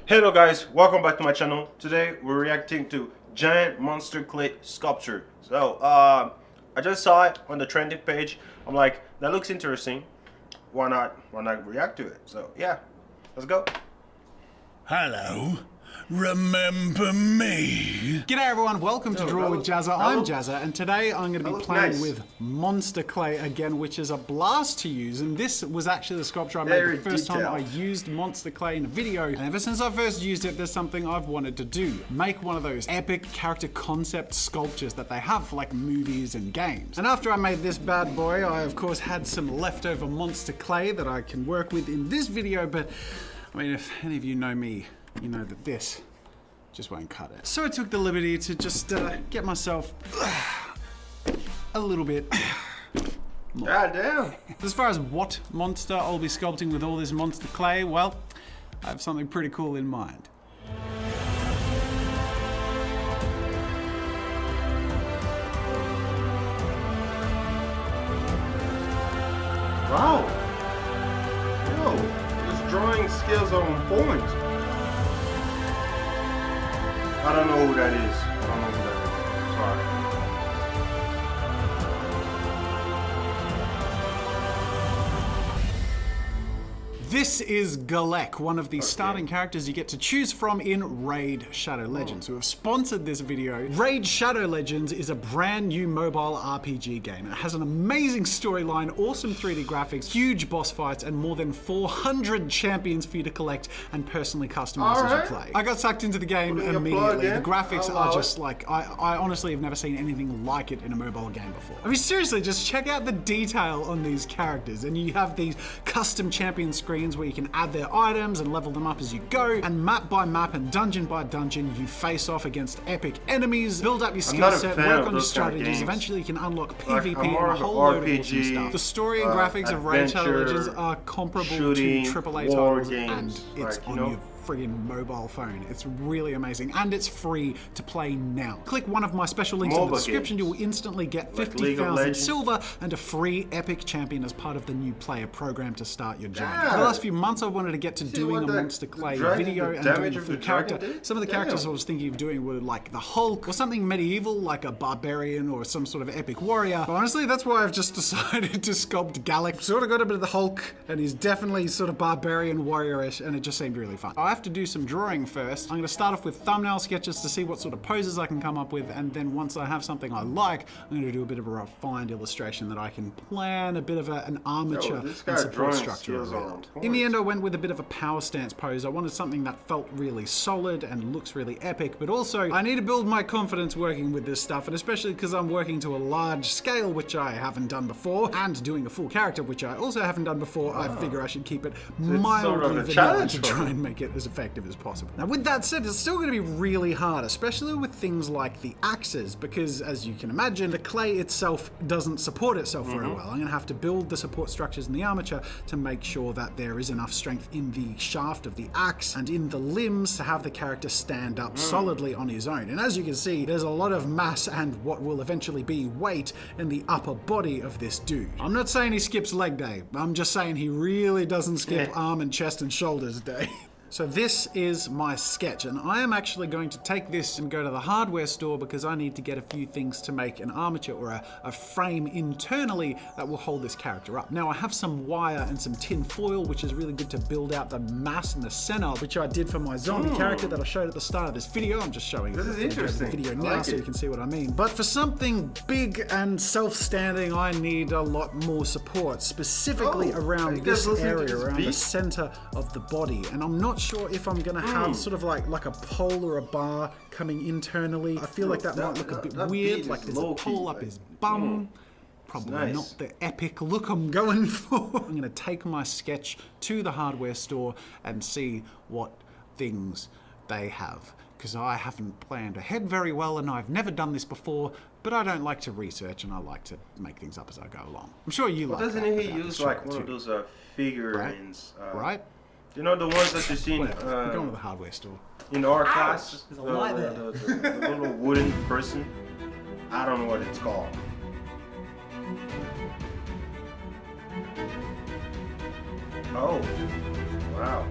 Hello guys, welcome back to my channel. Today we're reacting to giant monster clay sculpture. So I just saw it on the trending page. I'm like, that looks interesting. Why not react to it? So yeah, let's go. Hello, remember me? G'day everyone, welcome to Draw with Jazza. I'm Jazza, and today I'm going to be playing with monster clay again, which is a blast to use. And this was actually the sculpture I made the first time I used monster clay in a video. And ever since I first used it, there's something I've wanted to do. Make one of those epic character concept sculptures that they have for like movies and games. And after I made this bad boy, I of course had some leftover monster clay that I can work with in this video, but I mean, if any of you know me, you know that this just won't cut it. So I took the liberty to just get myself a little bit more. God damn. As far as what monster I'll be sculpting with all this monster clay, well, I have something pretty cool in mind. Wow. Yo, this drawing skills are on point. I don't know who that is. I don't know who that is. Sorry. This is Galek, one of the starting characters you get to choose from in Raid Shadow Legends, who have sponsored this video. Raid Shadow Legends is a brand new mobile RPG game. It has an amazing storyline, awesome 3D graphics, huge boss fights, and more than 400 champions for you to collect and personally customize as you play. I got sucked into the game immediately. The graphics are just like, I honestly have never seen anything like it in a mobile game before. I mean, seriously, just check out the detail on these characters. And you have these custom champion screens where you can add their items and level them up as you go, and map by map and dungeon by dungeon you face off against epic enemies, build up your skill set, work on your strategies. Eventually you can unlock PvP and a whole load of awesome stuff. The story and graphics of Raid Shadow Legends are comparable to AAA titles, and it's on your friggin' mobile phone. It's really amazing, and it's free to play now. Click one of my special links in the description. You will instantly get 50,000 silver and a free epic champion as part of the new player program to start your journey. For the last few months I wanted to get to doing a monster clay video and doing a full character. Some of the characters I was thinking of doing were like the Hulk or something medieval like a barbarian or some sort of epic warrior. But honestly, that's why I've just decided to sculpt Galek. Sort of got a bit of the Hulk, and he's definitely sort of barbarian warrior-ish, and it just seemed really fun. I have to do some drawing first. I'm going to start off with thumbnail sketches to see what sort of poses I can come up with, and then once I have something I like, I'm going to do a bit of a refined illustration that I can plan a bit of an armature and support structure around. In the end, I went with a bit of a power stance pose. I wanted something that felt really solid and looks really epic, but also I need to build my confidence working with this stuff, and especially because I'm working to a large scale, which I haven't done before, and doing a full character, which I also haven't done before. I figure I should keep it mildly vanilla to try and make it as effective as possible. Now with that said, it's still going to be really hard, especially with things like the axes, because as you can imagine, the clay itself doesn't support itself very well. I'm going to have to build the support structures in the armature to make sure that there is enough strength in the shaft of the axe and in the limbs to have the character stand up solidly on his own. And as you can see, there's a lot of mass and what will eventually be weight in the upper body of this dude. I'm not saying he skips leg day, I'm just saying he really doesn't skip arm and chest and shoulders day. So this is my sketch, and I am actually going to take this and go to the hardware store because I need to get a few things to make an armature or a frame internally that will hold this character up. Now I have some wire and some tin foil, which is really good to build out the mass in the center, which I did for my zombie character that I showed at the start of this video. I'm just showing this is interesting. The video now so you can see what I mean. But for something big and self-standing, I need a lot more support, specifically around this area, around the center of the body. And I'm not sure if I'm gonna have sort of like a pole or a bar coming internally. I feel like that might look a bit weird, like there's a pole up his bum. Probably not the epic look I'm going for. I'm gonna take my sketch to the hardware store and see what things they have, because I haven't planned ahead very well and I've never done this before, but I don't like to research and I like to make things up as I go along. I'm sure you like that. Doesn't he use like one of those figurines? Right? You know the ones that you've seen We're going to the hardware store. in our class? There's a light there. The little wooden person. I don't know what it's called. Oh, wow.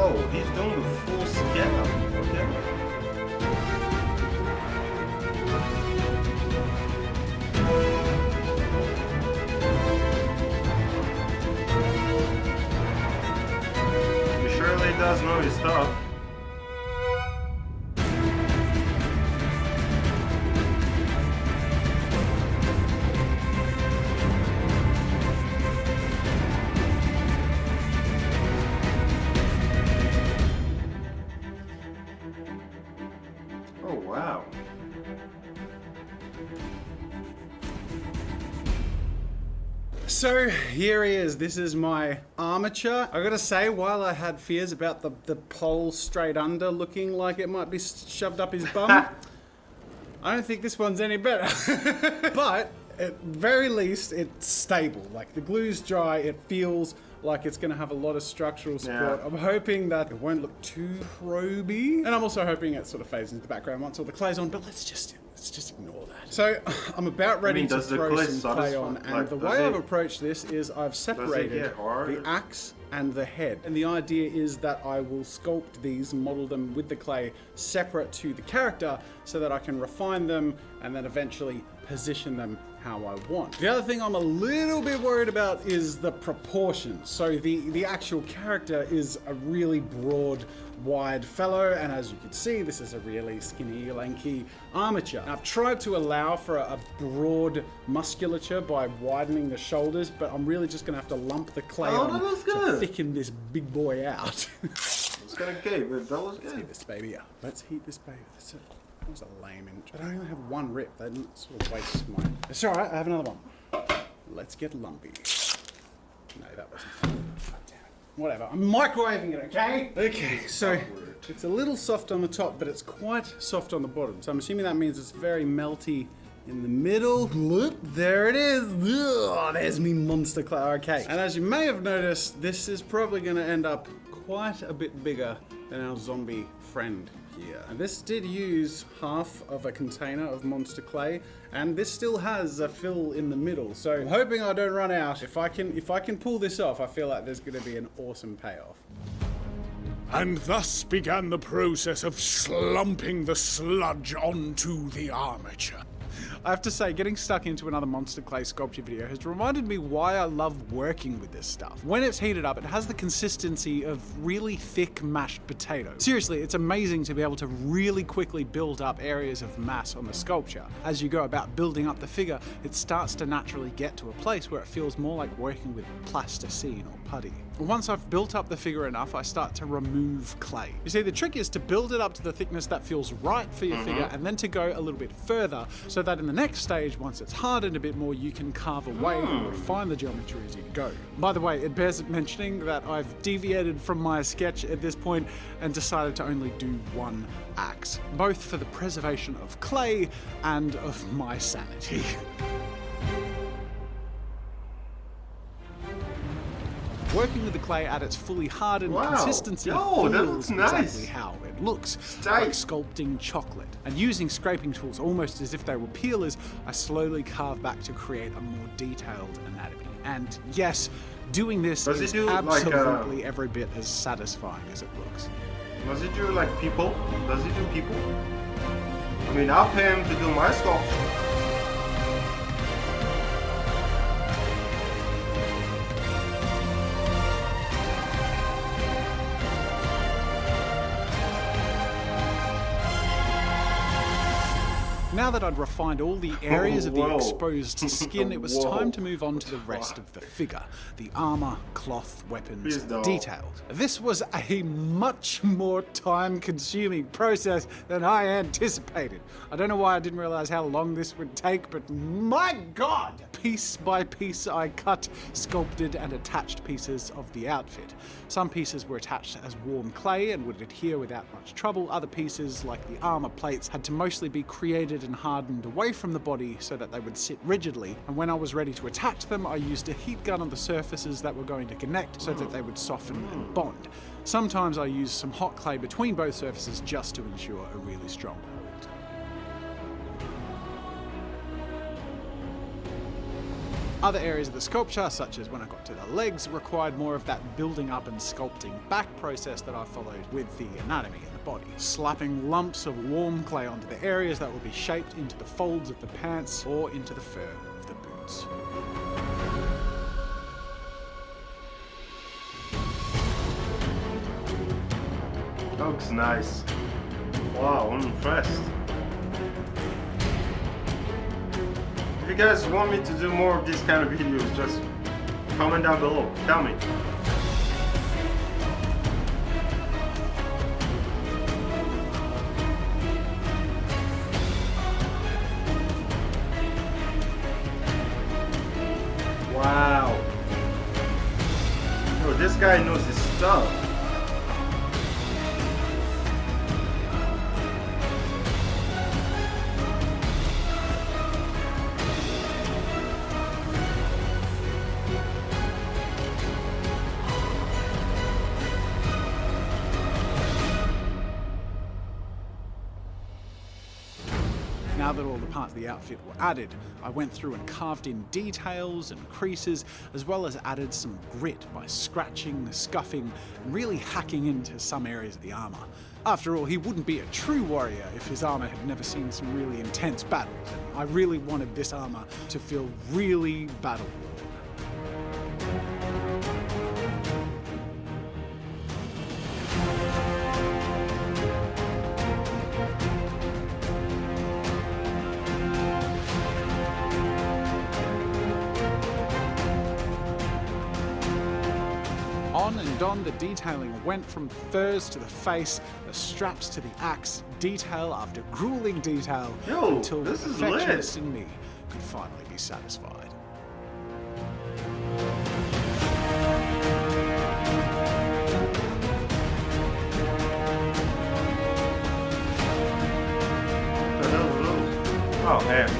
Oh, he's doing the full scale. Okay. He surely does know his stuff. Oh wow. So here he is. This is my armature. I gotta say, while I had fears about the pole straight under looking like it might be shoved up his bum, I don't think this one's any better. But at very least, it's stable. Like the glue's dry, it feels like it's gonna have a lot of structural support. Yeah. I'm hoping that it won't look too proby. And I'm also hoping it sort of fades into the background once all the clay's on, but let's just ignore that. So I'm about ready to does the throw clay some clay on, satisfy- and like, the does way I've it- approached this is I've separated get hard? the axe and the head. And the idea is that I will sculpt these, model them with the clay separate to the character so that I can refine them and then eventually position them how I want. The other thing I'm a little bit worried about is the proportions. So the actual character is a really broad, wide fellow, and as you can see, this is a really skinny, lanky armature. I've tried to allow for a broad musculature by widening the shoulders, but I'm really just gonna have to lump the clay Oh, on that looks to good. thicken this big boy out. It's gonna cave, but that was Let's heat good. this baby up. Let's heat this baby. That was a lame intro. But I only have one rip. That didn't sort of waste my... It's alright, I have another one. Let's get lumpy. No, that wasn't... God damn it. Whatever. I'm microwaving it, okay? Okay, so it's a little soft on the top, but it's quite soft on the bottom. So I'm assuming that means it's very melty in the middle. Bloop, there it is. Ugh, there's me monster clay. Okay. And as you may have noticed, this is probably going to end up quite a bit bigger than our zombie friend here. And this did use half of a container of monster clay, and this still has a fill in the middle. So I'm hoping I don't run out. If I can pull this off, I feel like there's going to be an awesome payoff. And thus began the process of slumping the sludge onto the armature. I have to say, getting stuck into another monster clay sculpture video has reminded me why I love working with this stuff. When it's heated up, it has the consistency of really thick mashed potato. Seriously, it's amazing to be able to really quickly build up areas of mass on the sculpture. As you go about building up the figure, it starts to naturally get to a place where it feels more like working with plasticine or putty. Once I've built up the figure enough, I start to remove clay. You see, the trick is to build it up to the thickness that feels right for your figure, and then to go a little bit further, so that in the next stage, once it's hardened a bit more, you can carve away and refine the geometry as you go. By the way, it bears mentioning that I've deviated from my sketch at this point and decided to only do one axe, both for the preservation of clay and of my sanity. Working with the clay at its fully hardened Wow. consistency Yo, that feels looks nice. exactly how it looks, tight. like sculpting chocolate. And using scraping tools almost as if they were peelers, I slowly carve back to create a more detailed anatomy. And yes, doing this Does it is do, like, absolutely every bit as satisfying as it looks. Does he do like people? Does he do people? I mean, I'll pay him to do my sculpture. Now that I'd refined all the areas of the Whoa. exposed skin, it was Whoa. time to move on to the rest of the figure. The armor, cloth, weapons, Please and don't. details. This was a much more time-consuming process than I anticipated. I don't know why I didn't realize how long this would take, but my God! Piece by piece, I cut, sculpted, and attached pieces of the outfit. Some pieces were attached as warm clay and would adhere without much trouble. Other pieces, like the armor plates, had to mostly be created and hardened away from the body so that they would sit rigidly. And when I was ready to attach them, I used a heat gun on the surfaces that were going to connect so that they would soften and bond. Sometimes I used some hot clay between both surfaces just to ensure a really strong hold. Other areas of the sculpture, such as when I got to the legs, required more of that building up and sculpting back process that I followed with the anatomy in the body. Slapping lumps of warm clay onto the areas that would be shaped into the folds of the pants or into the fur of the boots. Looks nice. Wow, I'm impressed. If you guys want me to do more of these kind of videos, just comment down below. Tell me. Wow. Yo, this guy knows his stuff. Now that all the parts of the outfit were added, I went through and carved in details and creases, as well as added some grit by scratching, scuffing, and really hacking into some areas of the armor. After all, he wouldn't be a true warrior if his armor had never seen some really intense battles, and I really wanted this armor to feel really battle-worn. On and on the detailing went, from the furs to the face, the straps to the axe, detail after grueling detail, Yo, until the this is perfectionist lit. in me could finally be satisfied. Oh man.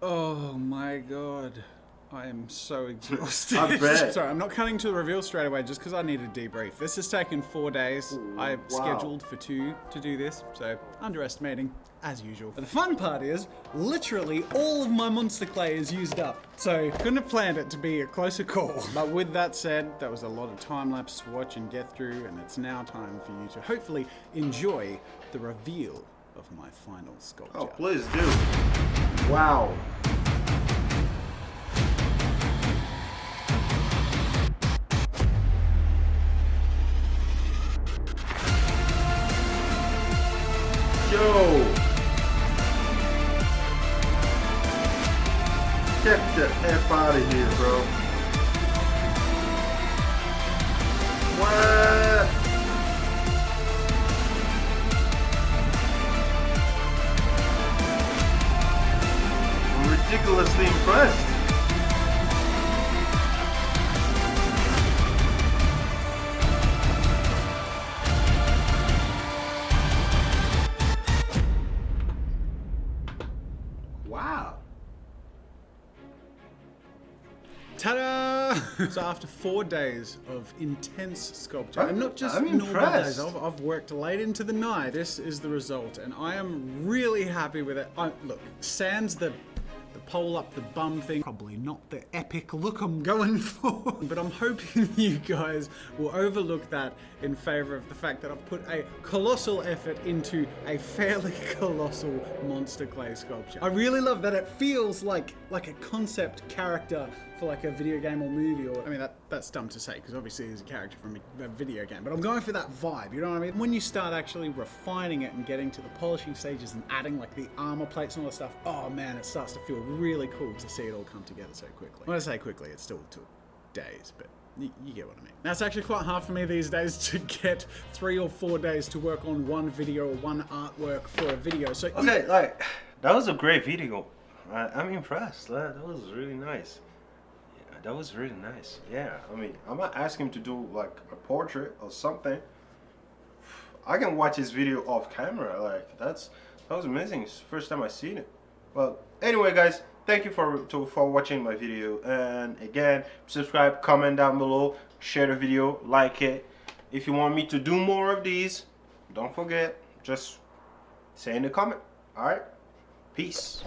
Oh my god. I am so exhausted. I bet. Sorry, I'm not cutting to the reveal straight away just because I need a debrief. This has taken 4 days. I scheduled for 2 to do this, so underestimating, as usual. But the fun part is, literally all of my monster clay is used up. So, couldn't have planned it to be a closer call. But with that said, that was a lot of time lapse to watch and get through, and it's now time for you to hopefully enjoy the reveal of my final sculpture. Oh, please do. Wow. Yo! Get the F out of here, bro. What? I'm ridiculously impressed. Wow. Ta-da! So after 4 days of intense sculpture, and not just I'm normal impressed. days, I've worked late into the night. This is the result, and I am really happy with it. Look, sans the pole up the bum thing, probably not the epic look I'm going for, but I'm hoping you guys will overlook that in favor of the fact that I've put a colossal effort into a fairly colossal monster clay sculpture. I really love that it feels like a concept character for like a video game or movie, or I mean that's dumb to say because obviously he's a character from a video game, but I'm going for that vibe, you know what I mean? When you start actually refining it and getting to the polishing stages and adding like the armor plates and all that stuff, oh man, it starts to feel really cool to see it all come together so quickly. When I say quickly, it still took days, but you get what I mean. Now it's actually quite hard for me these days to get 3 or 4 days to work on one video or one artwork for a video, so Okay, like, that was a great video. I'm impressed. That was really nice. Yeah, that was really nice. Yeah, I mean, I might ask him to do like a portrait or something. I can watch his video off camera. Like that was amazing. It's the first time I seen it. Well, anyway, guys, thank you for watching my video. And again, subscribe, comment down below, share the video, like it. If you want me to do more of these, don't forget, just say in the comment. All right, peace.